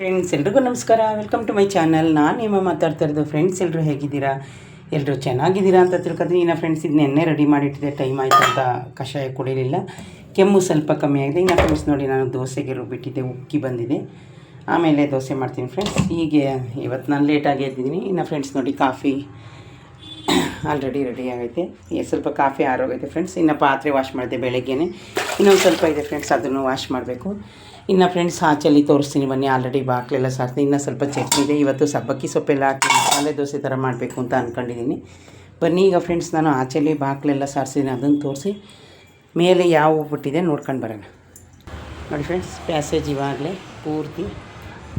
Friends ಎಲ್ರಿಗೂ ನಮಸ್ಕಾರ, welcome to my channel. ನಾನು ನಿಮ್ಮ ಮಾತಾಡ್ತಾ ಇರೋದು. ಫ್ರೆಂಡ್ಸ್ ಎಲ್ಲರೂ ಹೇಗಿದ್ದೀರಾ? ಎಲ್ಲರೂ ಚೆನ್ನಾಗಿದ್ದೀರಾ ಅಂತ ತಿಳ್ಕೊತೀನಿ. ಇನ್ನು ಫ್ರೆಂಡ್ಸ್ ಇದು ನೆನ್ನೆ ರೆಡಿ ಮಾಡಿಟ್ಟಿದ್ದೆ, ಟೈಮ್ ಆಯಿತು ಅಂತ ಕಷಾಯ ಕುಡಿಲಿಲ್ಲ. ಕೆಮ್ಮು ಸ್ವಲ್ಪ ಕಮ್ಮಿ ಆಗಿದೆ. ಇನ್ನು ಫ್ರೆಂಡ್ಸ್ ನೋಡಿ, ನಾನು ದೋಸೆಗೆ ರುಬ್ಬಿಟ್ಟಿದ್ದೆ, ಉಕ್ಕಿ ಬಂದಿದೆ. ಆಮೇಲೆ ದೋಸೆ ಮಾಡ್ತೀನಿ ಫ್ರೆಂಡ್ಸ್. ಹೀಗೆ ಇವತ್ತು ನಾನು ಲೇಟಾಗಿ ಎದ್ದಿದ್ದೀನಿ. ಇನ್ನು ಫ್ರೆಂಡ್ಸ್ ನೋಡಿ, ಕಾಫಿ ಆಲ್ರೆಡಿ ರೆಡಿ ಆಗೈತೆ. ಸ್ವಲ್ಪ ಕಾಫಿ ಆರೋಗೈತೆ ಫ್ರೆಂಡ್ಸ್. ಇನ್ನು ಪಾತ್ರೆ ವಾಶ್ ಮಾಡಿದೆ ಬೆಳಗ್ಗೆನೇ, ಇನ್ನೊಂದು ಸ್ವಲ್ಪ ಇದೆ ಫ್ರೆಂಡ್ಸ್, ಅದನ್ನು ವಾಶ್ ಮಾಡಬೇಕು. ಇನ್ನು ಫ್ರೆಂಡ್ಸ್ ಆಚಲ್ಲಿ ತೋರಿಸ್ತೀನಿ ಬನ್ನಿ. ಆಲ್ರೆಡಿ ಬಾಕ್ಲೆಲ್ಲ ಸಾರ್ತೀನಿ. ಇನ್ನೂ ಸ್ವಲ್ಪ ಚಟ್ನಿ ಇದೆ. ಇವತ್ತು ಸಬ್ಬಕ್ಕಿ ಸೊಪ್ಪೆಲ್ಲ ಹಾಕಿ ಮಸಾಲೆ ದೋಸೆ ಥರ ಮಾಡಬೇಕು ಅಂತ ಅಂದ್ಕೊಂಡಿದ್ದೀನಿ. ಬನ್ನಿ ಈಗ ಫ್ರೆಂಡ್ಸ್, ನಾನು ಆಚಲ್ಲಿ ಬಾಕ್ಲೆಲ್ಲ ಸಾರಿಸಿದ್ದೀನಿ, ಅದನ್ನು ತೋರಿಸಿ ಮೇಲೆ ಯಾವ ಬಿಟ್ಟಿದೆ ನೋಡ್ಕೊಂಡು ಬರೋಣ. ನೋಡಿ ಫ್ರೆಂಡ್ಸ್, ಪ್ಯಾಸೇಜ್ ಇವಾಗಲೇ ಪೂರ್ತಿ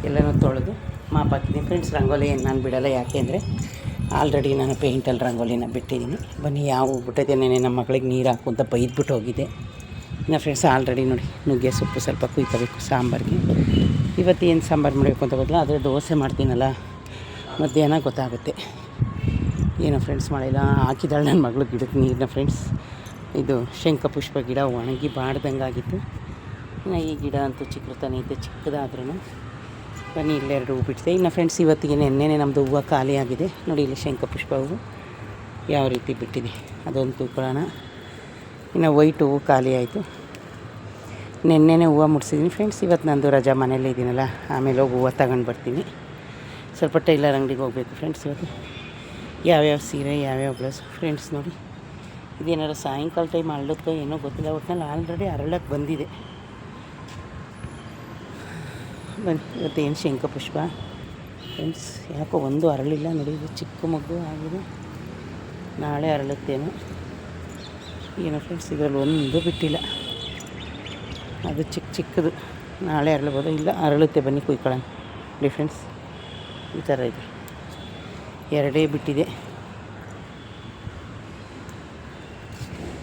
ಎಲ್ಲನೂ ತೊಳೆದು ಮಾಪಾಕಿದ್ದೀನಿ ಫ್ರೆಂಡ್ಸ್. ರಂಗೋಲಿ ನಾನು ಬಿಡೋಲ್ಲ, ಯಾಕೆ ಅಂದರೆ ಆಲ್ರೆಡಿ ನಾನು ಪೇಂಟಲ್ಲಿ ರಂಗೋಲಿನ ಬಿಟ್ಟಿದ್ದೀನಿ. ಬನ್ನಿ ಯಾವ ಬಿಟ್ಟಿದೆ. ನೆನೆ ನಮ್ಮ ಮಗಳಿಗೆ ನೀರು ಹಾಕು ಅಂತ ಬೈದ್ಬಿಟ್ಟು ಹೋಗಿದೆ. ಇನ್ನು ಫ್ರೆಂಡ್ಸ್ ಆಲ್ರೆಡಿ ನೋಡಿ, ನುಗ್ಗೆ ಸೊಪ್ಪು ಸ್ವಲ್ಪ ಕುಯ್ಕೋಬೇಕು ಸಾಂಬಾರಿಗೆ. ಇವತ್ತು ಏನು ಸಾಂಬಾರು ಮಾಡಬೇಕು ಅಂತ ಗೊತ್ತಿಲ್ಲ, ಆದರೆ ದೋಸೆ ಮಾಡ್ತೀನಲ್ಲ ಮಧ್ಯಾಹ್ನ ಗೊತ್ತಾಗುತ್ತೆ. ಏನೋ ಫ್ರೆಂಡ್ಸ್ ಮಾಡಿಲ್ಲ. ಹಾಕಿದಾಳೆ ನನ್ನ ಮಗಳು ಗಿಡಕ್ಕೆ ನೀರನ್ನ ಫ್ರೆಂಡ್ಸ್. ಇದು ಶಂಖಪುಷ್ಪ ಗಿಡ ಒಣಗಿ ಬಾಡ್ದಂಗೆ ಆಗಿತ್ತು. ಇನ್ನು ಈ ಗಿಡ ಅಂತೂ ಚಿಕ್ಕತಾನೆ ಐತೆ, ಚಿಕ್ಕದಾದ್ರೂ. ಬನ್ನಿ ಇಲ್ಲೆರಡು ಹೂವು ಬಿಟ್ಟಿದೆ. ಇನ್ನು ಫ್ರೆಂಡ್ಸ್ ಇವತ್ತಿಗೆ ನೆನ್ನೆನೇ ನಮ್ಮದು ಹೂವು ಖಾಲಿ ಆಗಿದೆ. ನೋಡಿ ಇಲ್ಲಿ ಶಂಖಪುಷ್ಪ ಹೂವು ಯಾವ ರೀತಿ ಬಿಟ್ಟಿದೆ, ಅದೊಂದು ತೂಕೊಳ್ಳೋಣ. ಇನ್ನು ವೈಟ್ ಹೂವು ಖಾಲಿ ಆಯಿತು. ನೆನ್ನೆನೇ ಹೂವು ಮುಡ್ಸಿದ್ದೀನಿ ಫ್ರೆಂಡ್ಸ್. ಇವತ್ತು ನಂದು ರಜಾ, ಮನೇಲಿ ಇದ್ದೀನಲ್ಲ, ಆಮೇಲೆ ಹೋಗಿ ಹೂವು ತಗೊಂಡು ಬರ್ತೀನಿ. ಸ್ವಲ್ಪ ಟೈಲರ್ ಅಂಗಡಿಗೆ ಹೋಗಬೇಕು ಫ್ರೆಂಡ್ಸ್. ಇವತ್ತು ಯಾವ್ಯಾವ ಸೀರೆ, ಯಾವ್ಯಾವ ಬ್ಲೌಸ್ ಫ್ರೆಂಡ್ಸ್ ನೋಡಿ. ಇದೇನಾದ್ರು ಸಾಯಂಕಾಲ ಟೈಮ್ ಅರಳುತ್ತೋ ಏನೋ ಗೊತ್ತಿಲ್ಲ. ಒಟ್ಟಿನಲ್ಲಿ ಆಲ್ರೆಡಿ ಅರಳಕ್ಕೆ ಬಂದಿದೆ. ಬನ್ನಿ, ಇವತ್ತು ಏನು ಶಂಖಪುಷ್ಪ ಫ್ರೆಂಡ್ಸ್. ಯಾಕೋ ಒಂದು ಅರಳಿಲ್ಲ ನೋಡಿ, ಇದು ಚಿಕ್ಕ ಮಗು ಆಗಿದೆ. ನಾಳೆ ಅರಳುತ್ತೇನೋ ಏನೋ ಫ್ರೆಂಡ್ಸ್. ಇದರಲ್ಲಿ ಒಂದು ಬಿಟ್ಟಿಲ್ಲ, ಅದು ಚಿಕ್ಕದು. ನಾಳೆ ಅರಳ್ಬೋದು, ಇಲ್ಲ ಅರಳುತ್ತೆ. ಬನ್ನಿ ಕುಯ್ಕೊಳ್ಳೋಣ. ನೋಡಿ ಫ್ರೆಂಡ್ಸ್, ಈ ಥರ ಇದೆ. ಎರಡೇ ಬಿಟ್ಟಿದೆ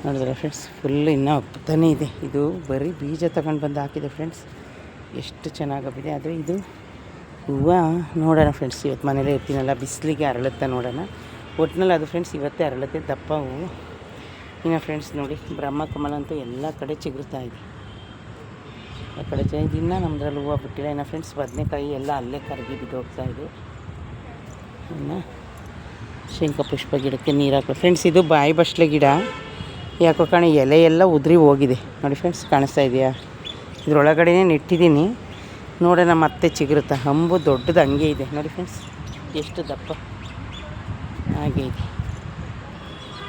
ನೋಡಿದ್ರೆ ಫ್ರೆಂಡ್ಸ್. ಫುಲ್ ಇನ್ನೂ ಹಬ್ಬತಾನೇ ಇದೆ. ಇದು ಬರೀ ಬೀಜ ತಗೊಂಡು ಬಂದು ಹಾಕಿದೆ ಫ್ರೆಂಡ್ಸ್. ಎಷ್ಟು ಚೆನ್ನಾಗಿದೆ. ಆದರೆ ಇದು ಹೂವು ನೋಡೋಣ ಫ್ರೆಂಡ್ಸ್. ಇವತ್ತು ಮನೇಲೇ ಇರ್ತೀನಲ್ಲ, ಬಿಸಿಲಿಗೆ ಅರಳುತ್ತಾ ನೋಡೋಣ. ಒಟ್ಟಿನಲ್ಲಿ ಅದು ಫ್ರೆಂಡ್ಸ್ ಇವತ್ತೇ ಅರಳುತ್ತೆ, ದಪ್ಪ ಹೂವು. ಇನ್ನು ಫ್ರೆಂಡ್ಸ್ ನೋಡಿ, ಬ್ರಹ್ಮಕಮಲ ಅಂತೂ ಎಲ್ಲ ಕಡೆ ಚಿಗುರ್ತಾ ಇದೆ. ಆ ಕಡೆ ದಿನ ನಮ್ಮದ್ರಲ್ಲಿ ಹೂವು ಬಿಟ್ಟಿಲ್ಲ. ಇನ್ನು ಫ್ರೆಂಡ್ಸ್ ಬದನೆಕಾಯಿ ಎಲ್ಲ ಅಲ್ಲೇ ಕರಗಿ ಬಿದ್ದು ಹೋಗ್ತಾ ಇದೆ. ಇನ್ನು ಶಂಖಪುಷ್ಪ ಗಿಡಕ್ಕೆ ನೀರು ಹಾಕಿ ಫ್ರೆಂಡ್ಸ್. ಇದು ಬಾಯಿ ಬಸ್ಲೆ ಗಿಡ. ಯಾಕೋ ಕಾಣೆ ಎಲೆ ಎಲ್ಲ ಉದುರಿ ಹೋಗಿದೆ ನೋಡಿ ಫ್ರೆಂಡ್ಸ್. ಕಾಣಿಸ್ತಾ ಇದೆಯಾ? ಇದರೊಳಗಡೆನೇ ನೆಟ್ಟಿದ್ದೀನಿ, ನೋಡೋಣ ಮತ್ತೆ ಚಿಗುರುತ್ತಾ. ಹಂಬು ದೊಡ್ಡದು ಹಂಗೆ ಇದೆ ನೋಡಿ ಫ್ರೆಂಡ್ಸ್, ಎಷ್ಟು ದಪ್ಪ ಹಾಗೆ ಇದೆ.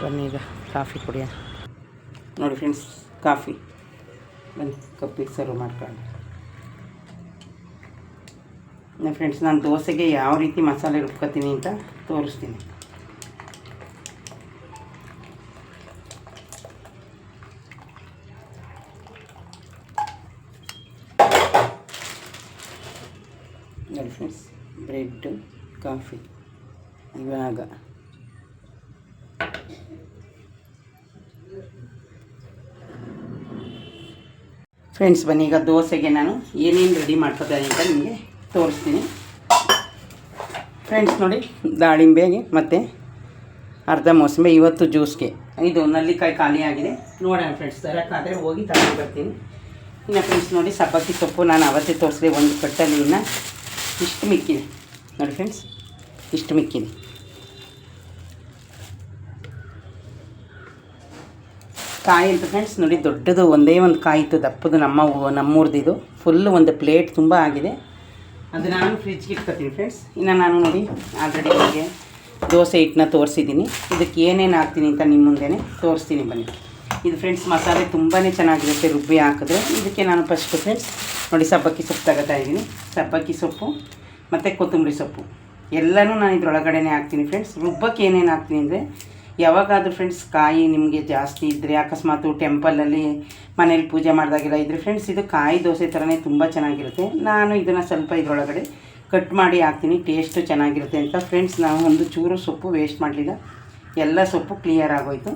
ಬನ್ನಿ ಈಗ ಕಾಫಿ ಕುಡಿಯೋಣ. ನೋಡಿ ಫ್ರೆಂಡ್ಸ್, ಕಾಫಿ ಬನ್ನಿ ಕಪ್ಪಿಗೆ ಸರ್ವ್ ಮಾಡ್ಕೊಂಡು. ಫ್ರೆಂಡ್ಸ್ ನಾನು ದೋಸೆಗೆ ಯಾವ ರೀತಿ ಮಸಾಲೆ ರುಬ್ಕೊತೀನಿ ಅಂತ ತೋರಿಸ್ತೀನಿ. ನೋಡಿ ಫ್ರೆಂಡ್ಸ್, ಬ್ರೆಡ್ಡು, ಕಾಫಿ. ಇವಾಗ ಫ್ರೆಂಡ್ಸ್ ಬನ್ನಿ, ಈಗ ದೋಸೆಗೆ ನಾನು ಏನೇನು ರೆಡಿ ಮಾಡ್ಕೊತೀನಿ ಅಂತ ನಿಮಗೆ ತೋರಿಸ್ತೀನಿ ಫ್ರೆಂಡ್ಸ್. ನೋಡಿ, ದಾಳಿಂಬೆಗೆ ಮತ್ತು ಅರ್ಧ ಮೋಸಂಬಿ ಇವತ್ತು ಜ್ಯೂಸ್ಗೆ. ಇದು ನಲ್ಲಿಕಾಯಿ ಖಾಲಿ ಆಗಿದೆ. ನೋಡೋಣ ಫ್ರೆಂಡ್ಸ್, ತರಕ್ಕಾದರೆ ಹೋಗಿ ತಗೊಂಡು ಬರ್ತೀನಿ. ಇನ್ನು ಫ್ರೆಂಡ್ಸ್ ನೋಡಿ, ಸಬ್ಬಕ್ಕಿ ಸೊಪ್ಪು ನಾನು ಅವತ್ತೇ ತೋರಿಸಿದೆ. ಒಂದು ಕಟ್ಟಲ್ಲಿ ಇನ್ನು ಇಷ್ಟು ಮಿಕ್ಕಿದೆ ನೋಡಿ ಫ್ರೆಂಡ್ಸ್, ಇಷ್ಟು ಮಿಕ್ಕಿದೆ. ಕಾಯಿ ಅಂತ ಫ್ರೆಂಡ್ಸ್ ನೋಡಿ, ದೊಡ್ಡದು ಒಂದೇ ಒಂದು ಕಾಯಿ ಇತ್ತು, ದಪ್ಪದು. ನಮ್ಮೂರ್ದಿದು ಫುಲ್ಲು ಒಂದು ಪ್ಲೇಟ್ ತುಂಬ ಆಗಿದೆ. ಅದು ನಾನು ಫ್ರಿಜ್ಗೆ ಇಟ್ಕೊತೀನಿ ಫ್ರೆಂಡ್ಸ್. ಇನ್ನು ನಾನು ನೋಡಿ ಆಲ್ರೆಡಿ ನಿಮಗೆ ದೋಸೆ ಹಿಟ್ಟನ್ನ ತೋರಿಸಿದ್ದೀನಿ. ಇದಕ್ಕೆ ಏನೇನು ಹಾಕ್ತೀನಿ ಅಂತ ನಿಮ್ಮ ಮುಂದೆನೇ ತೋರಿಸ್ತೀನಿ ಬನ್ನಿ. ಇದು ಫ್ರೆಂಡ್ಸ್ ಮಸಾಲೆ ತುಂಬಾ ಚೆನ್ನಾಗಿರುತ್ತೆ ರುಬ್ಬಿ ಹಾಕಿದ್ರೆ. ಇದಕ್ಕೆ ನಾನು ಫಸ್ಟು ಫ್ರೆಂಡ್ಸ್ ನೋಡಿ, ಸಬ್ಬಕ್ಕಿ ಸೊಪ್ಪು ತಗೋತಾ ಇದ್ದೀನಿ. ಸಬ್ಬಕ್ಕಿ ಸೊಪ್ಪು ಮತ್ತು ಕೊತ್ತಂಬರಿ ಸೊಪ್ಪು ಎಲ್ಲನೂ ನಾನು ಇದರೊಳಗಡೆನೇ ಹಾಕ್ತೀನಿ ಫ್ರೆಂಡ್ಸ್. ರುಬ್ಬಕ್ಕೆ ಏನೇನು ಹಾಕ್ತೀನಿ ಅಂದರೆ, ಯಾವಾಗಾದರೂ ಫ್ರೆಂಡ್ಸ್ ಕಾಯಿ ನಿಮಗೆ ಜಾಸ್ತಿ ಇದ್ದರೆ, ಅಕಸ್ಮಾತು ಟೆಂಪಲಲ್ಲಿ ಮನೇಲಿ ಪೂಜೆ ಮಾಡಿದಾಗೆಲ್ಲ ಇದ್ದರೆ ಫ್ರೆಂಡ್ಸ್, ಇದು ಕಾಯಿ ದೋಸೆ ಥರನೇ ತುಂಬ ಚೆನ್ನಾಗಿರುತ್ತೆ. ನಾನು ಇದನ್ನು ಸ್ವಲ್ಪ ಇದರೊಳಗಡೆ ಕಟ್ ಮಾಡಿ ಹಾಕ್ತೀನಿ, ಟೇಸ್ಟು ಚೆನ್ನಾಗಿರುತ್ತೆ ಅಂತ ಫ್ರೆಂಡ್ಸ್. ನಾನು ಒಂದು ಚೂರು ಸೊಪ್ಪು ವೇಸ್ಟ್ ಮಾಡಲಿಲ್ಲ, ಎಲ್ಲ ಸೊಪ್ಪು ಕ್ಲಿಯರ್ ಆಗೋಯಿತು.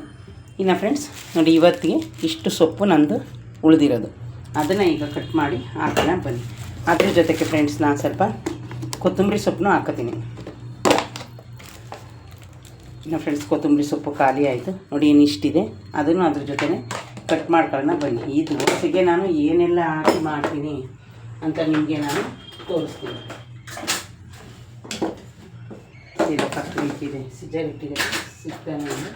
ಇನ್ನು ಫ್ರೆಂಡ್ಸ್ ನೋಡಿ, ಇವತ್ತಿಗೆ ಇಷ್ಟು ಸೊಪ್ಪು ನಂದು ಉಳಿದಿರೋದು, ಅದನ್ನು ಈಗ ಕಟ್ ಮಾಡಿ ಹಾಕೋಣ ಬನ್ನಿ. ಅದ್ರ ಜೊತೆಗೆ ಫ್ರೆಂಡ್ಸ್ ನಾನು ಸ್ವಲ್ಪ ಕೊತ್ತಂಬರಿ ಸೊಪ್ಪನ್ನು ಹಾಕೋತೀನಿ. ಇನ್ನು ಫ್ರೆಂಡ್ಸ್ ಕೊತ್ತಂಬರಿ ಸೊಪ್ಪು ಖಾಲಿ ಆಯಿತು ನೋಡಿ, ಇನ್ನಿಷ್ಟಿದೆ. ಅದನ್ನು ಅದ್ರ ಜೊತೆನೇ ಕಟ್ ಮಾಡ್ಕೊಳ್ಳೋಣ ಬನ್ನಿ. ಈ ದೋಸೆಗೆ ನಾನು ಏನೆಲ್ಲ ಹಾಕಿ ಮಾಡ್ತೀನಿ ಅಂತ ನಿಮಗೆ ನಾನು ತೋರಿಸ್ತೀನಿ. ಇದು ಪಕ್ಕ ಇಟ್ಟಿದೆ, ಸಿಜರ್ ಇಟ್ಟಿದೆ, ಸಿಗ್ತಾನೆ ಇದೆ.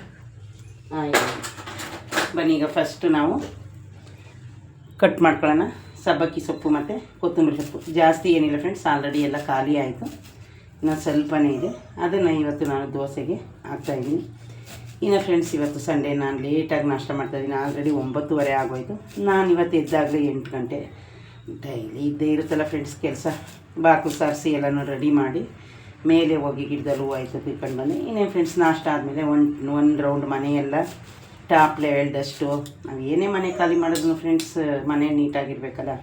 ಬನ್ನಿ ಈಗ ಫಸ್ಟು ನಾವು ಕಟ್ ಮಾಡ್ಕೊಳ್ಳೋಣ. ಸಬ್ಬಕ್ಕಿ ಸೊಪ್ಪು ಮತ್ತು ಕೊತ್ತಂಬರಿ ಸೊಪ್ಪು ಜಾಸ್ತಿ ಏನಿಲ್ಲ ಫ್ರೆಂಡ್ಸ್, ಆಲ್ರೆಡಿ ಎಲ್ಲ ಖಾಲಿ ಆಯಿತು. ಇನ್ನು ಸ್ವಲ್ಪನೇ ಇದೆ, ಅದನ್ನು ಇವತ್ತು ನಾನು ದೋಸೆಗೆ ಹಾಕ್ತಾಯಿದ್ದೀನಿ. ಇನ್ನು ಫ್ರೆಂಡ್ಸ್ ಇವತ್ತು ಸಂಡೇ, ನಾನು ಲೇಟಾಗಿ ನಾಷ್ಟ ಮಾಡ್ತಾಯಿದ್ದೀನಿ. ಆಲ್ರೆಡಿ 9:30 ಆಗೋಯಿತು. ನಾನು ಇವತ್ತು ಎದ್ದಾಗಲೇ 8 ಗಂಟೆ. ಡೈಲಿ ಇದ್ದೇ ಇರುತ್ತಲ್ಲ ಫ್ರೆಂಡ್ಸ್ ಕೆಲಸ. ಬಾಕು ಸಾರಿಸಿ ಎಲ್ಲನೂ ರೆಡಿ ಮಾಡಿ ಮೇಲೆ ಹೋಗಿ ಗಿಡದಲ್ಲೂ ಆಯಿತು ತಿಳ್ಕೊಂಡು ಬನ್ನಿ. ಇನ್ನೇನು ಫ್ರೆಂಡ್ಸ್ ನಾಷ್ಟ ಆದಮೇಲೆ ಒಂದು ರೌಂಡ್ ಮನೆಯೆಲ್ಲ ಟಾಪ್ ಲೆವೆಲ್ ಡಸ್ಟು, ನಾವು ಏನೇ ಮನೆ ಖಾಲಿ ಮಾಡಿದ್ರು ಫ್ರೆಂಡ್ಸ್ ಮನೆ ನೀಟಾಗಿರ್ಬೇಕಲ್ಲ,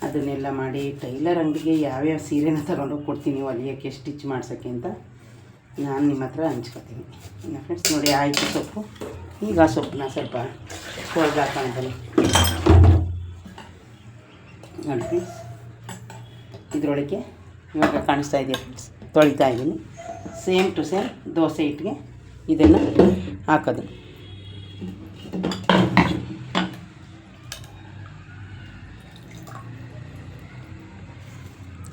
ಅದನ್ನೆಲ್ಲ ಮಾಡಿ ಟೈಲರ್ ಅಂಗಡಿಗೆ ಯಾವ್ಯಾವ ಸೀರೆನ ತಗೊಂಡೋಗಿ ಕೊಡ್ತೀನಿ ಹೊಲಿಯೋಕ್ಕೆ, ಸ್ಟಿಚ್ ಮಾಡ್ಸೋಕ್ಕೆ ಅಂತ ನಾನು ನಿಮ್ಮ ಹತ್ರ ಹಂಚ್ಕೊತೀನಿ. ಇನ್ನು ಫ್ರೆಂಡ್ಸ್ ನೋಡಿ ಆಯಿತು ಸೊಪ್ಪು. ಈಗ ಆ ಸೊಪ್ಪನ್ನ ಸ್ವಲ್ಪ ತೊಳೆದು ಹಾಕೊಂಡಿದ್ದೀನಿ ನೋಡಿ ಫ್ರೆಂಡ್ಸ್. ಇದರೊಳಗೆ ಇವಾಗ ಕಾಣಿಸ್ತಾ ಇದೆಯಾ ಫ್ರೆಂಡ್ಸ್, ತೊಳಿತಾ ಇದ್ದೀನಿ. ಸೇಮ್ ಟು ಸೇಮ್ ದೋಸೆ ಹಿಟ್ಟಿಗೆ ಇದನ್ನು ಹಾಕೋದು.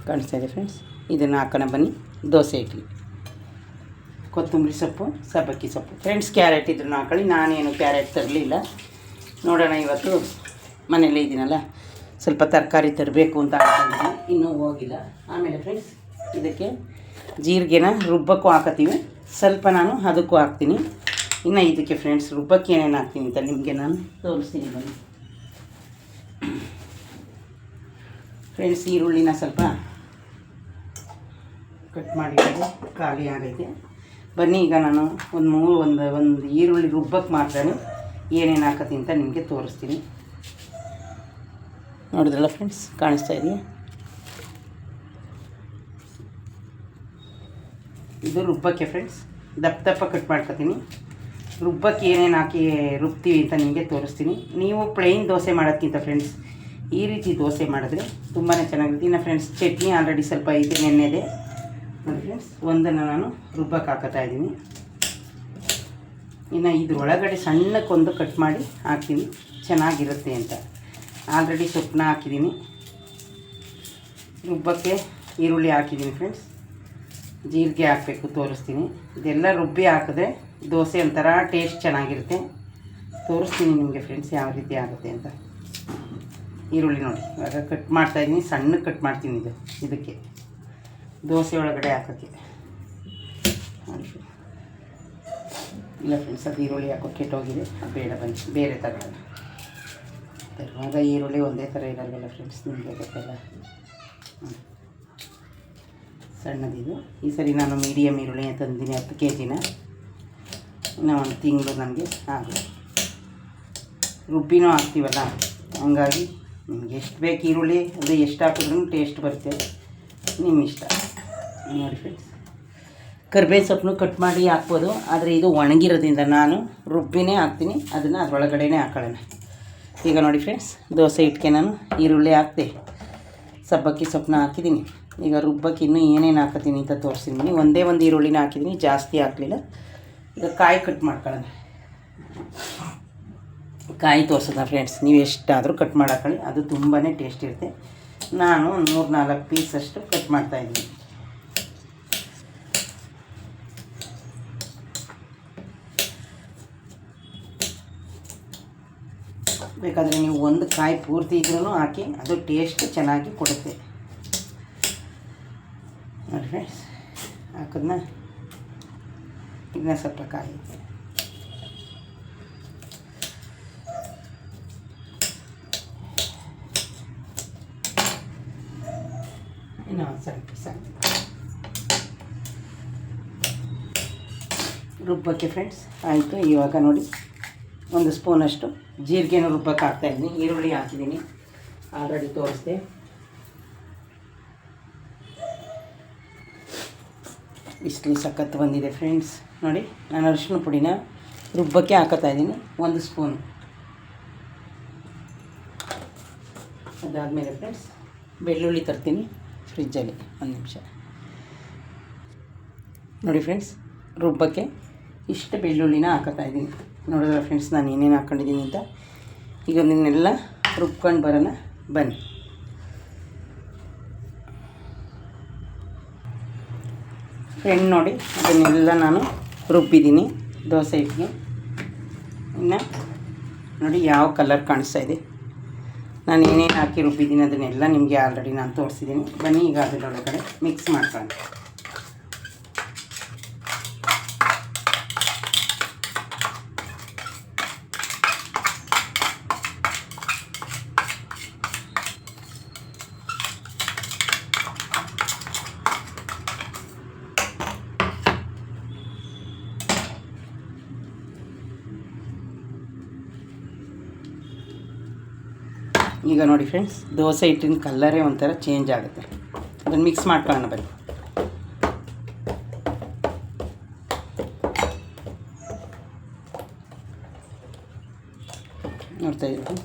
ಕಾಣಿಸ್ತಾ ಇದೆ ಫ್ರೆಂಡ್ಸ್, ಇದನ್ನು ಹಾಕೋಣ ಬನ್ನಿ ದೋಸೆ ಹಿಟ್ಟಿಗೆ. ಕೊತ್ತಂಬರಿ ಸೊಪ್ಪು, ಸಬ್ಬಕ್ಕಿ ಸೊಪ್ಪು ಫ್ರೆಂಡ್ಸ್, ಕ್ಯಾರೆಟ್ ಇದ್ರೂ ಹಾಕೊಳ್ಳಿ. ನಾನೇನು ಕ್ಯಾರೆಟ್ ತರಲಿಲ್ಲ. ನೋಡೋಣ ಇವತ್ತು ಮನೆಯಲ್ಲೇ ಇದ್ದೀನಲ್ಲ, ಸ್ವಲ್ಪ ತರಕಾರಿ ತರಬೇಕು ಅಂತ ಹಾಕೊಂಡಿದ್ದೀನಿ, ಇನ್ನೂ ಹೋಗಿಲ್ಲ. ಆಮೇಲೆ ಫ್ರೆಂಡ್ಸ್ ಇದಕ್ಕೆ ಜೀರಿಗೆನ ರುಬ್ಬಕ್ಕೂ ಹಾಕತ್ತೀವಿ, ಸ್ವಲ್ಪ ನಾನು ಅದಕ್ಕೂ ಹಾಕ್ತೀನಿ. ಇನ್ನು ಇದಕ್ಕೆ ಫ್ರೆಂಡ್ಸ್ ರುಬ್ಬಕ್ಕೆ ಏನೇನು ಹಾಕ್ತೀನಿ ಅಂತ ನಿಮಗೆ ನಾನು ತೋರಿಸ್ತೀನಿ ಬನ್ನಿ ಫ್ರೆಂಡ್ಸ್. ಈರುಳ್ಳಿನ ಸ್ವಲ್ಪ ಕಟ್ ಮಾಡಿರೋದು ಖಾಲಿ ಆಗೈತೆ. ಬನ್ನಿ ಈಗ ನಾನು ಒಂದು ಈರುಳ್ಳಿ ರುಬ್ಬಕ್ಕೆ ಮಾತ್ರ ಏನೇನು ಹಾಕತ್ತೀನಿ ಅಂತ ನಿಮಗೆ ತೋರಿಸ್ತೀನಿ. ನೋಡಿದ್ರಲ್ಲ ಫ್ರೆಂಡ್ಸ್, ಕಾಣಿಸ್ತಾ ಇದೆಯಾ? ಇದು ರುಬ್ಬಕ್ಕೆ ಫ್ರೆಂಡ್ಸ್, ದಪ್ಪ ಕಟ್ ಮಾಡ್ಕೊತೀನಿ. ರುಬ್ಬಕ್ಕೆ ಏನೇನು ಹಾಕಿ ರುಬ್ತೀವಿ ಅಂತ ನಿಮಗೆ ತೋರಿಸ್ತೀನಿ. ನೀವು ಪ್ಲೈನ್ ದೋಸೆ ಮಾಡೋದಕ್ಕಿಂತ ಫ್ರೆಂಡ್ಸ್ ಈ ರೀತಿ ದೋಸೆ ಮಾಡಿದ್ರೆ ತುಂಬಾ ಚೆನ್ನಾಗಿರುತ್ತೆ. ಇನ್ನು ಫ್ರೆಂಡ್ಸ್ ಚಟ್ನಿ ಆಲ್ರೆಡಿ ಸ್ವಲ್ಪ ಐತೆ, ನೆನ್ನೆದೆ ನೋಡಿ ಫ್ರೆಂಡ್ಸ್. ಒಂದನ್ನು ನಾನು ರುಬ್ಬಕ್ಕೆ ಹಾಕೋತಾ ಇದ್ದೀನಿ. ಇನ್ನು ಇದ್ರೊಳಗಡೆ ಸಣ್ಣಕ್ಕೊಂದು ಕಟ್ ಮಾಡಿ ಹಾಕ್ತೀನಿ, ಚೆನ್ನಾಗಿರುತ್ತೆ ಅಂತ. ಆಲ್ರೆಡಿ ಸೊಪ್ಪನ್ನ ಹಾಕಿದ್ದೀನಿ, ರುಬ್ಬಕ್ಕೆ ಈರುಳ್ಳಿ ಹಾಕಿದ್ದೀನಿ ಫ್ರೆಂಡ್ಸ್. ಜೀರಿಗೆ ಹಾಕಬೇಕು, ತೋರಿಸ್ತೀನಿ. ಇದೆಲ್ಲ ರುಬ್ಬಿ ಹಾಕಿದ್ರೆ ದೋಸೆ ಒಂಥರ ಟೇಸ್ಟ್ ಚೆನ್ನಾಗಿರುತ್ತೆ. ತೋರಿಸ್ತೀನಿ ನಿಮಗೆ ಫ್ರೆಂಡ್ಸ್ ಯಾವ ರೀತಿ ಆಗುತ್ತೆ ಅಂತ. ಈರುಳ್ಳಿ ನೋಡಿ ಇವಾಗ ಕಟ್ ಮಾಡ್ತಾಯಿದ್ದೀನಿ, ಸಣ್ಣಕ್ಕೆ ಕಟ್ ಮಾಡ್ತೀನಿ. ಇದಕ್ಕೆ ದೋಸೆ ಒಳಗಡೆ ಹಾಕೋಕ್ಕೆ ಇಲ್ಲ ಫ್ರೆಂಡ್ಸ್, ಅದು ಈರುಳ್ಳಿ ಹಾಕೋ ಕೆಟ್ಟೋಗಿದೆ, ಅದು ಬೇಡ, ಬನ್ನಿ ಬೇರೆ ತಗೊಳ್ಳೋಣ. ತರುವಾಗ ಈರುಳ್ಳಿ ಒಂದೇ ಥರ ಇರಲ್ವಲ್ಲ ಫ್ರೆಂಡ್ಸ್, ನಿಮಗೆ ಗೊತ್ತಲ್ಲ. ಸಣ್ಣದಿದು. ಈ ಸರಿ ನಾನು ಮೀಡಿಯಮ್ ಈರುಳ್ಳಿ ತಂದಿದ್ದೀನಿ, 10 kg. ಇನ್ನು ಒಂದು ತಿಂಗಳು ನನಗೆ ಆಗುತ್ತೆ. ರುಬ್ಬಿನೂ ಹಾಕ್ತೀವಲ್ಲ, ಹಂಗಾಗಿ ನಿಮ್ಗೆ ಎಷ್ಟು ಬೇಕು ಈರುಳ್ಳಿ ಅದು ಎಷ್ಟು ಹಾಕಿದ್ರೂ ಟೇಸ್ಟ್ ಬರುತ್ತೆ, ನಿಮ್ಮ ಇಷ್ಟ ನೋಡಿ ಫ್ರೆಂಡ್ಸ್. ಕರಿಬೇವು ಸೊಪ್ಪನ್ನು ಕಟ್ ಮಾಡಿ ಹಾಕ್ಬೋದು, ಆದರೆ ಇದು ಒಣಗಿರೋದ್ರಿಂದ ನಾನು ರುಬ್ಬಿನೇ ಹಾಕ್ತೀನಿ, ಅದನ್ನು ಅದರೊಳಗಡೆನೇ ಹಾಕೊಳ್ಳೋಣ. ಈಗ ನೋಡಿ ಫ್ರೆಂಡ್ಸ್, ದೋಸೆ ಹಿಟ್ಟಿಗೆ ನಾನು ಈರುಳ್ಳಿ ಹಾಕ್ತೆ, ಸಬ್ಬಕ್ಕಿ ಸೊಪ್ಪನ್ನ ಹಾಕಿದ್ದೀನಿ. ಈಗ ರುಬ್ಬಕ್ಕೆ ಇನ್ನೂ ಏನೇನು ಹಾಕತ್ತೀನಿ ಅಂತ ತೋರಿಸ್ತೀನಿ. ಒಂದೇ ಒಂದು ಈರುಳ್ಳಿನ ಹಾಕಿದ್ದೀನಿ, ಜಾಸ್ತಿ ಹಾಕಲಿಲ್ಲ. ಈಗ ಕಾಯಿ ಕಟ್ ಮಾಡ್ಕೊಳ್ಳೋಣ. ಕಾಯಿ ತೋರಿಸೋದ ಫ್ರೆಂಡ್ಸ್, ನೀವು ಎಷ್ಟಾದರೂ ಕಟ್ ಮಾಡಿ ಹಾಕೊಳ್ಳಿ, ಅದು ತುಂಬಾ ಟೇಸ್ಟ್ ಇರುತ್ತೆ. ನಾನು ಒಂದು 3-4 ಪೀಸಷ್ಟು ಕಟ್ ಮಾಡ್ತಾಯಿದ್ದೀನಿ. ಬೇಕಾದರೆ ನೀವು ಒಂದು ಕಾಯಿ ಪೂರ್ತಿ ಇದ್ರೂ ಹಾಕಿ, ಅದು ಟೇಸ್ಟ್ ಚೆನ್ನಾಗಿ ಕೊಡುತ್ತೆ ನೋಡಿ ಫ್ರೆಂಡ್ಸ್. ಹಾಕಿದ್ನ ಇದನ್ನ ಸ್ವಲ್ಪ ಕಾಯಿ ಇನ್ನು ಸ್ವಲ್ಪ ಸಾಕು ರುಬ್ಬಕ್ಕೆ ಫ್ರೆಂಡ್ಸ್. ಆಯಿತು. ಇವಾಗ ನೋಡಿ 1 ಸ್ಪೂನಷ್ಟು ಜೀರಿಗೆನೂ ರುಬ್ಬಕ್ಕೆ ಹಾಕ್ತಾಯಿದ್ದೀನಿ. ಈರುಳ್ಳಿ ಹಾಕಿದ್ದೀನಿ, ಆಲ್ರೆಡಿ ತೋರಿಸ್ದೆ. ಬಿಸಿಲು ಸಖತ್ತು ಬಂದಿದೆ ಫ್ರೆಂಡ್ಸ್. ನೋಡಿ ನಾನು ಅರಿಶಿನ ಪುಡಿನ ರುಬ್ಬಕ್ಕೆ ಹಾಕೋತಾಯಿದ್ದೀನಿ, 1 ಸ್ಪೂನ್. ಅದಾದಮೇಲೆ ಫ್ರೆಂಡ್ಸ್ ಬೆಳ್ಳುಳ್ಳಿ ತರ್ತೀನಿ ಫ್ರಿಜ್ಜಲ್ಲಿ, 1 ನಿಮಿಷ. ನೋಡಿ ಫ್ರೆಂಡ್ಸ್, ರುಬ್ಬಕ್ಕೆ ಇಷ್ಟು ಬೆಳ್ಳುಳ್ಳಿನ ಹಾಕೋತಾಯಿದ್ದೀನಿ. ನೋಡಿದ್ರೆ ಫ್ರೆಂಡ್ಸ್ ನಾನು ಏನೇನು ಹಾಕ್ಕೊಂಡಿದ್ದೀನಿ ಅಂತ. ಈಗ ನಿನ್ನೆಲ್ಲ ರುಬ್ಕೊಂಡು ಬರೋಣ ಬನ್ನಿ. ಫ್ರೆಂಡ್ ನೋಡಿ ಅದನ್ನೆಲ್ಲ ನಾನು ರುಬ್ಬಿದ್ದೀನಿ ದೋಸೆ ಹಿಟ್ಟಿಗೆ. ಇನ್ನು ನೋಡಿ ಯಾವ ಕಲರ್ ಕಾಣಿಸ್ತಾ ಇದೆ. ನಾನು ಏನೇನು ಹಾಕಿ ರುಬ್ಬಿದ್ದೀನಿ ಅದನ್ನೆಲ್ಲ ನಿಮಗೆ ಆಲ್ರೆಡಿ ನಾನು ತೋರಿಸಿದ್ದೀನಿ. ಬನ್ನಿ ಈಗ ಅದರೊಳಗಡೆ ಮಿಕ್ಸ್ ಮಾಡ್ಕೊಂಡು ಈಗ ನೋಡಿ ಫ್ರೆಂಡ್ಸ್, ದೋಸೆ ಹಿಟ್ಟಿನ ಕಲ್ಲರೇ ಒಂಥರ ಚೇಂಜ್ ಆಗುತ್ತೆ. ಅದನ್ನು ಮಿಕ್ಸ್ ಮಾಡ್ಕೊಳ್ಳೋಣ ಬನ್ನಿ. ನೋಡ್ತಾ ಇದ್ದೀವಿ,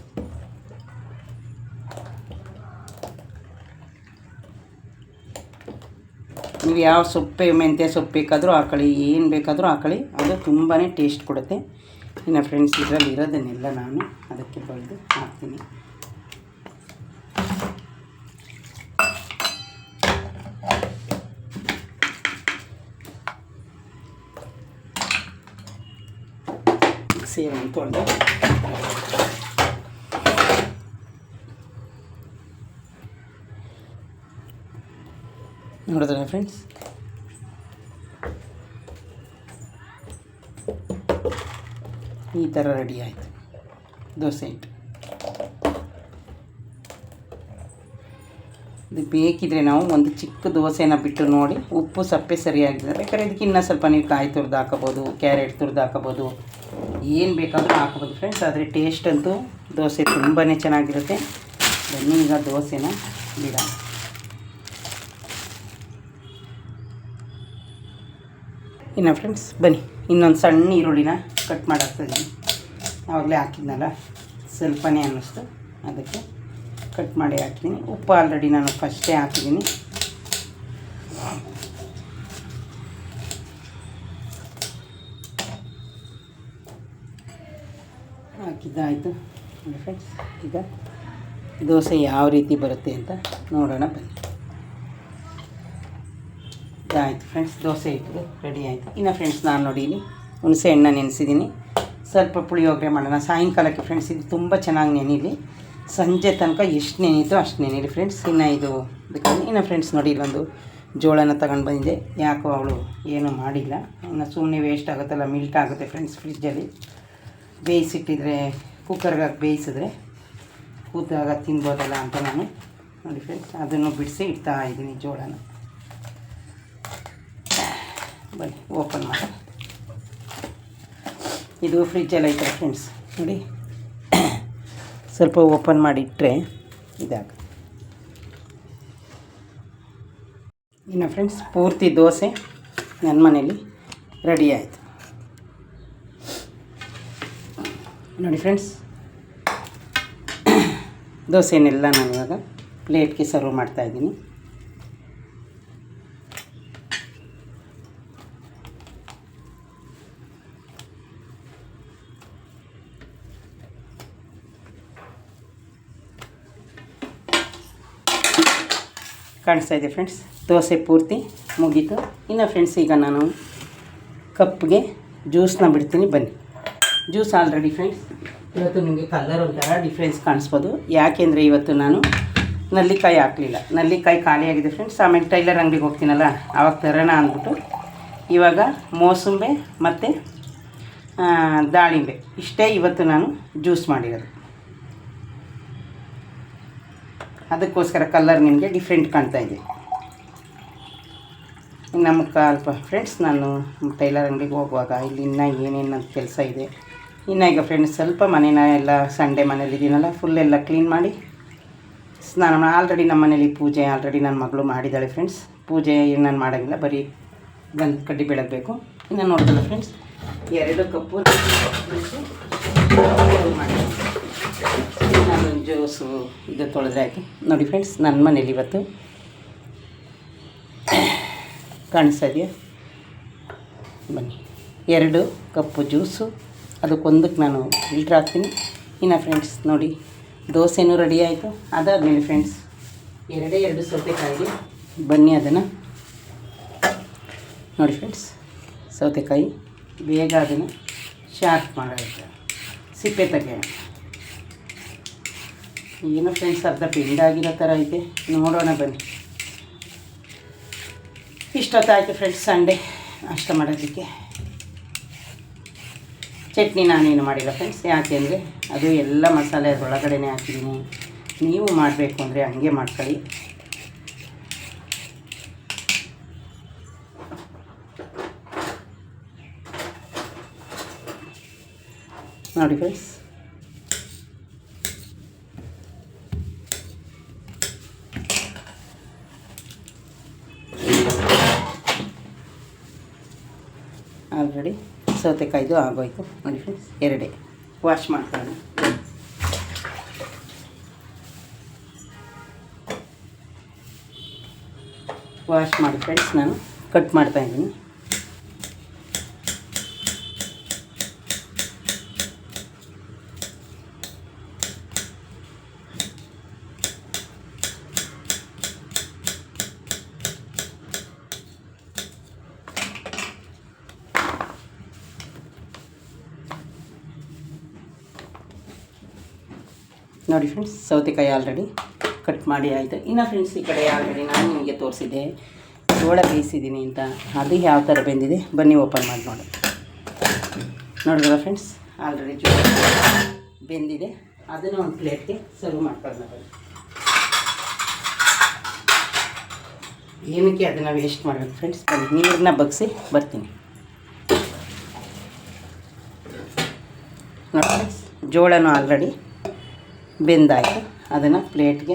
ನೀವು ಯಾವ ಸೊಪ್ಪೆ ಮೆಂತ್ಯ ಸೊಪ್ಪು ಬೇಕಾದರೂ ಹಾಕೊಳ್ಳಿ, ಏನು ಬೇಕಾದರೂ ಹಾಕೊಳ್ಳಿ, ಅದು ತುಂಬಾ ಟೇಸ್ಟ್ ಕೊಡುತ್ತೆ. ಇನ್ನು ಫ್ರೆಂಡ್ಸ್, ಇದರಲ್ಲಿ ಇರೋದನ್ನೆಲ್ಲ ನಾನು ಅದಕ್ಕೆ ಬಳ್ದು ಹಾಕ್ತೀನಿ. ಸೇರಿ ತೊಳೆದು ನೋಡಿದ್ರೆ ಫ್ರೆಂಡ್ಸ್, ಈ ಥರ ರೆಡಿ ಆಯಿತು ದೋಸೆ ಹಿಟ್ಟು. ಇದು ಬೇಕಿದ್ರೆ ನಾವು ಒಂದು ಚಿಕ್ಕ ದೋಸೆನ ಬಿಟ್ಟು ನೋಡಿ, ಉಪ್ಪು ಸಪ್ಪೆ ಸರಿಯಾಗಿದೆ ಬೇಕಾದ್ರೆ ಇದಕ್ಕೆ ಇನ್ನೂ ಸ್ವಲ್ಪ ನೀವು ಕಾಯಿ ತುರಿದು ಹಾಕೋಬೋದು, ಕ್ಯಾರೆಟ್ ತುರಿದು ಹಾಕೋಬೋದು, ಏನು ಬೇಕಾದರೂ ಹಾಕೋಬೋದು ಫ್ರೆಂಡ್ಸ್. ಆದರೆ ಟೇಸ್ಟ್ ಅಂತೂ ದೋಸೆ ತುಂಬಾ ಚೆನ್ನಾಗಿರುತ್ತೆ. ಬನ್ನಿ ಈಗ ದೋಸೆನ ಬಿಡ. ಇನ್ನು ಫ್ರೆಂಡ್ಸ್ ಬನ್ನಿ, ಇನ್ನೊಂದು ಸಣ್ಣ ಈರುಳ್ಳಿನ ಕಟ್ ಮಾಡಾಕ್ತಿದ್ದೀನಿ. ಆವಾಗಲೇ ಹಾಕಿದ್ನಲ್ಲ, ಸ್ವಲ್ಪನೇ ಅನ್ನಿಸ್ತು, ಅದಕ್ಕೆ ಕಟ್ ಮಾಡಿ ಹಾಕ್ತೀನಿ. ಉಪ್ಪು ಆಲ್ರೆಡಿ ನಾನು ಫಸ್ಟೇ ಹಾಕಿದ್ದೀನಿ. ಹಾಕಿದ್ದಾಯಿತು ಫ್ರೆಂಡ್ಸ್. ಈಗ ದೋಸೆ ಯಾವ ರೀತಿ ಬರುತ್ತೆ ಅಂತ ನೋಡೋಣ ಬನ್ನಿ. ಇದಾಯಿತು ಫ್ರೆಂಡ್ಸ್, ದೋಸೆ ಇಟ್ಟು ರೆಡಿ ಆಯಿತು. ಇನ್ನು ಫ್ರೆಂಡ್ಸ್, ನಾನು ನೋಡಿ ಇಲ್ಲಿ ಹುಣಸೆ ಹಣ್ಣು ನೆನೆಸಿದ್ದೀನಿ. ಸ್ವಲ್ಪ ಪುಳಿಯೋಗರೆ ಮಾಡೋಣ ಸಾಯಂಕಾಲಕ್ಕೆ ಫ್ರೆಂಡ್ಸ್. ಇದು ತುಂಬ ಚೆನ್ನಾಗಿ ನೆನೀಲಿ, ಸಂಜೆ ತನಕ ಎಷ್ಟು ನೆನೀತೋ ಅಷ್ಟು ನೆನೀಲಿ ಫ್ರೆಂಡ್ಸ್. ಇನ್ನು ಇದು ಬೇಕಾದ್ರೆ ಇನ್ನು ಫ್ರೆಂಡ್ಸ್ ನೋಡಿ, ಇಲ್ಲೊಂದು ಜೋಳನ ತಗೊಂಡು ಬಂದಿದ್ದೆ. ಯಾಕೋ ಅವಳು ಏನೂ ಮಾಡಿಲ್ಲ, ಇನ್ನು ಸುಮ್ಮನೆ ವೇಸ್ಟ್ ಆಗುತ್ತಲ್ಲ, ಮಿಲ್ಟ್ ಆಗುತ್ತೆ ಫ್ರೆಂಡ್ಸ್. ಫ್ರಿಜ್ಜಲ್ಲಿ ಬೇಯಿಸಿಟ್ಟಿದ್ರೆ, ಕುಕ್ಕರ್ಗೆ ಹಾಕಿ ಬೇಯಿಸಿದ್ರೆ ಕೂತಾಗ ತಿನ್ಬೋದಲ್ಲ ಅಂತ ನಾನು ನೋಡಿ ಫ್ರೆಂಡ್ಸ್ ಅದನ್ನು ಬಿಡಿಸಿ ಇಡ್ತಾ ಇದ್ದೀನಿ ಜೋಳನ. ಬನ್ನಿ ಓಪನ್ ಮಾಡಿ. ಇದು ಫ್ರಿಜ್ಜಲ್ಲಿ ಐತೆ ಫ್ರೆಂಡ್ಸ್ ನೋಡಿ, ಸ್ವಲ್ಪ ಓಪನ್ ಮಾಡಿಟ್ರೆ ಇದಾಗುತ್ತೆ. ಇನ್ನು ಫ್ರೆಂಡ್ಸ್, ಪೂರ್ತಿ ದೋಸೆ ನನ್ನ ಮನೇಲಿ ರೆಡಿ ಆಯಿತು ನೋಡಿ ಫ್ರೆಂಡ್ಸ್. ದೋಸೆನೆಲ್ಲ ನಾನು ಇವಾಗ ಪ್ಲೇಟ್ಗೆ ಸರ್ವ್ ಮಾಡ್ತಾಯಿದ್ದೀನಿ. ಕಾಣಿಸ್ತಾ ಇದೆ ಫ್ರೆಂಡ್ಸ್, ದೋಸೆ ಪೂರ್ತಿ ಮುಗೀತು. ಇನ್ನು ಫ್ರೆಂಡ್ಸ್, ಈಗ ನಾನು ಕಪ್ಗೆ ಜ್ಯೂಸನ್ನ ಬಿಡ್ತೀನಿ. ಬನ್ನಿ, ಜ್ಯೂಸ್ ಆಲ್ರೆಡಿ ಫ್ರೆಂಡ್ಸ್ ಇವತ್ತು ನಿಮಗೆ ಕಲರ್ ಒಂಥರ ಡಿಫ್ರೆನ್ಸ್ ಕಾಣಿಸ್ಬೋದು. ಯಾಕೆಂದರೆ ಇವತ್ತು ನಾನು ನಲ್ಲಿಕಾಯಿ ಹಾಕಲಿಲ್ಲ, ನಲ್ಲಿಕಾಯಿ ಖಾಲಿಯಾಗಿದೆ ಫ್ರೆಂಡ್ಸ್. ಆಮೇಲೆ ಟೈಲರ್ ಅಂಗಡಿಗೆ ಹೋಗ್ತೀನಲ್ಲ, ಆವಾಗ ತರೋಣ ಅಂದ್ಬಿಟ್ಟು ಇವಾಗ ಮೋಸಂಬೆ ಮತ್ತು ದಾಳಿಂಬೆ ಇಷ್ಟೇ ಇವತ್ತು ನಾನು ಜ್ಯೂಸ್ ಮಾಡಿರೋದು. ಅದಕ್ಕೋಸ್ಕರ ಕಲರ್ ನಿಮಗೆ ಡಿಫ್ರೆಂಟ್ ಕಾಣ್ತಾ ಇದೆ. ನಮ್ಮ ಅಲ್ಪ ಫ್ರೆಂಡ್ಸ್, ನಾನು ಟೈಲರ್ ಅಂಗಡಿಗೆ ಹೋಗುವಾಗ ಇಲ್ಲಿ ಇನ್ನೂ ಏನೇನು ಕೆಲಸ ಇದೆ. ಇನ್ನು ಈಗ ಫ್ರೆಂಡ್ಸ್, ಸ್ವಲ್ಪ ಮನೇನ ಎಲ್ಲ ಸಂಡೇ ಮನೇಲಿದ್ದೀನಲ್ಲ, ಫುಲ್ ಎಲ್ಲ ಕ್ಲೀನ್ ಮಾಡಿ ಸ್ನಾನ. ಆಲ್ರೆಡಿ ನಮ್ಮ ಮನೇಲಿ ಪೂಜೆ ಆಲ್ರೆಡಿ ನನ್ನ ಮಗಳು ಮಾಡಿದ್ದಾಳೆ ಫ್ರೆಂಡ್ಸ್. ಪೂಜೆ ಏನು ನಾನು ಮಾಡೋಂಗಿಲ್ಲ, ಬರೀ ಗಂಧ ಕಡ್ಡಿ ಬೆಳಗಬೇಕು. ಇನ್ನು ನೋಡ್ತಲ್ಲ ಫ್ರೆಂಡ್ಸ್, 2 ಕಪ್ಪು ಮಾಡಿ ನಾನು ಜ್ಯೂಸು ಇದು ತೊಳೆದ್ರೆ ಆಯಿತು ನೋಡಿ ಫ್ರೆಂಡ್ಸ್. ನನ್ನ ಮನೇಲಿ ಇವತ್ತು ಕಾಣಿಸ್ತಾ ಇದೆಯಾ ಬನ್ನಿ, 2 ಕಪ್ಪು ಜ್ಯೂಸು, ಅದಕ್ಕೊಂದಕ್ಕೆ ನಾನು ಫಿಲ್ಟ್ರ್ ಹಾಕ್ತೀನಿ. ಇನ್ನು ಫ್ರೆಂಡ್ಸ್ ನೋಡಿ, ದೋಸೆನೂ ರೆಡಿ ಆಯಿತು. ಅದಾದಮೇಲೆ ಫ್ರೆಂಡ್ಸ್ 2 ಸೌತೆಕಾಯಿಗೆ ಬನ್ನಿ ಅದನ್ನು ನೋಡಿ ಫ್ರೆಂಡ್ಸ್, ಸೌತೆಕಾಯಿ ಬೇಗ ಅದನ್ನು ಶಾರ್ಪ್ ಮಾಡೋದು, ಸಿಪ್ಪೆ ತೆಗೆಯೋಣ. ಏನೋ ಫ್ರೆಂಡ್ಸ್ ಅರ್ಧ ಬೆಂಡಾಗಿರೋ ಥರ ಐತೆ, ನೋಡೋಣ ಬನ್ನಿ. ಇಷ್ಟೊತ್ತಾಯಿತು ಫ್ರೆಂಡ್ಸ್ ಸಂಡೇ ನಾಷ್ಟ ಮಾಡೋದಕ್ಕೆ. ಚಟ್ನಿ ನಾನೇನು ಮಾಡಿಲ್ಲ ಫ್ರೆಂಡ್ಸ್, ಯಾಕೆಂದರೆ ಅದು ಎಲ್ಲ ಮಸಾಲೆ ಅದರೊಳಗಡೆನೇ ಹಾಕಿದ್ದೀನಿ. ನೀವು ಮಾಡಬೇಕು ಅಂದರೆ ಹಂಗೆ ಮಾಡ್ಕೊಳ್ಳಿ. ನೋಡಿ ಫ್ರೆಂಡ್ಸ್, ಆಲ್ರೆಡಿ ಸೌತೆಕಾಯ್ದು ಆಗೋಯ್ತು. ನೋಡಿ ಫ್ರೆಂಡ್ಸ್, ಎರಡೇ ವಾಶ್ ಮಾಡ್ಕೊಳ್ಳೋಣ. ವಾಶ್ ಮಾಡಿ ಫ್ರೆಂಡ್ಸ್ ನಾನು ಕಟ್ ಮಾಡ್ತಾಯಿದ್ದೀನಿ. ನೋಡಿ ಫ್ರೆಂಡ್ಸ್, ಸೌತೆಕಾಯಿ ಆಲ್ರೆಡಿ ಕಟ್ ಮಾಡಿ ಆಯಿತು. ಇನ್ನು ಫ್ರೆಂಡ್ಸ್, ಈ ಕಡೆ ಆಲ್ರೆಡಿ ನಾನು ನಿಮಗೆ ತೋರಿಸಿದ್ದೆ ಜೋಳ ಬೇಯಿಸಿದ್ದೀನಿ ಅಂತ. ಅದು ಯಾವ ಥರ ಬೆಂದಿದೆ ಬನ್ನಿ ಓಪನ್ ಮಾಡಿ ನೋಡಿ. ನೋಡಿದ್ರಲ್ಲ ಫ್ರೆಂಡ್ಸ್, ಆಲ್ರೆಡಿ ಜೋಳ ಬೆಂದಿದೆ. ಅದನ್ನು ಒಂದು ಪ್ಲೇಟ್ಗೆ ಸರ್ವ್ ಮಾಡ್ಕೊಳ್ಳೋಣ ಬನ್ನಿ. ಏನಕ್ಕೆ ಅದನ್ನು ವೇಸ್ಟ್ ಮಾಡಬೇಕು ಫ್ರೆಂಡ್ಸ್, ಬನ್ನಿ ನೀರನ್ನ ಬಗ್ಸಿ ಬರ್ತೀನಿ. ನೋಡಿ ಫ್ರೆಂಡ್ಸ್, ಜೋಳನೂ ಆಲ್ರೆಡಿ ಬೆಂದಾಯಿತು. ಅದನ್ನು ಪ್ಲೇಟ್ಗೆ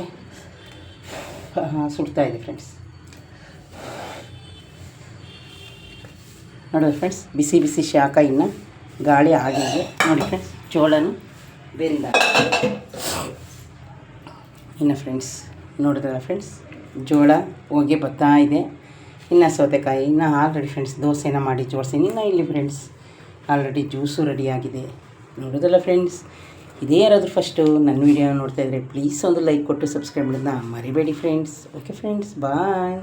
ಸುಡ್ತಾಯಿದೆ ಫ್ರೆಂಡ್ಸ್. ನೋಡಿ ಫ್ರೆಂಡ್ಸ್, ಬಿಸಿ ಬಿಸಿ ಶಾಖ ಇನ್ನು ಗಾಳಿ ಆಗಿದೆ. ನೋಡಿ ಫ್ರೆಂಡ್ಸ್, ಜೋಳನೂ ಬೆಂದ. ಇನ್ನು ಫ್ರೆಂಡ್ಸ್ ನೋಡಿದ್ರಲ್ಲ ಫ್ರೆಂಡ್ಸ್, ಜೋಳ ಹೋಗಿ ಬರ್ತಾ ಇದೆ. ಇನ್ನು ಸೌತೆಕಾಯಿ ಇನ್ನು ಆಲ್ರೆಡಿ ಫ್ರೆಂಡ್ಸ್ ದೋಸೆನ ಮಾಡಿ ಜೋಡಿಸಿನಿ. ಇನ್ನು ಇಲ್ಲಿ ಫ್ರೆಂಡ್ಸ್ ಆಲ್ರೆಡಿ ಜ್ಯೂಸು ರೆಡಿಯಾಗಿದೆ. ನೋಡೋದಲ್ಲ ಫ್ರೆಂಡ್ಸ್, ಇದೇ ಯಾರಾದರೂ ಫಸ್ಟು ನನ್ನ ವೀಡಿಯೋ ನೋಡ್ತಾಯಿದ್ರೆ ಪ್ಲೀಸ್ ಒಂದು ಲೈಕ್ ಕೊಟ್ಟು ಸಬ್ಸ್ಕ್ರೈಬ್ ಮಾಡೋದನ್ನ ಮರಿಬೇಡಿ ಫ್ರೆಂಡ್ಸ್. ಓಕೆ ಫ್ರೆಂಡ್ಸ್, ಬಾಯ್.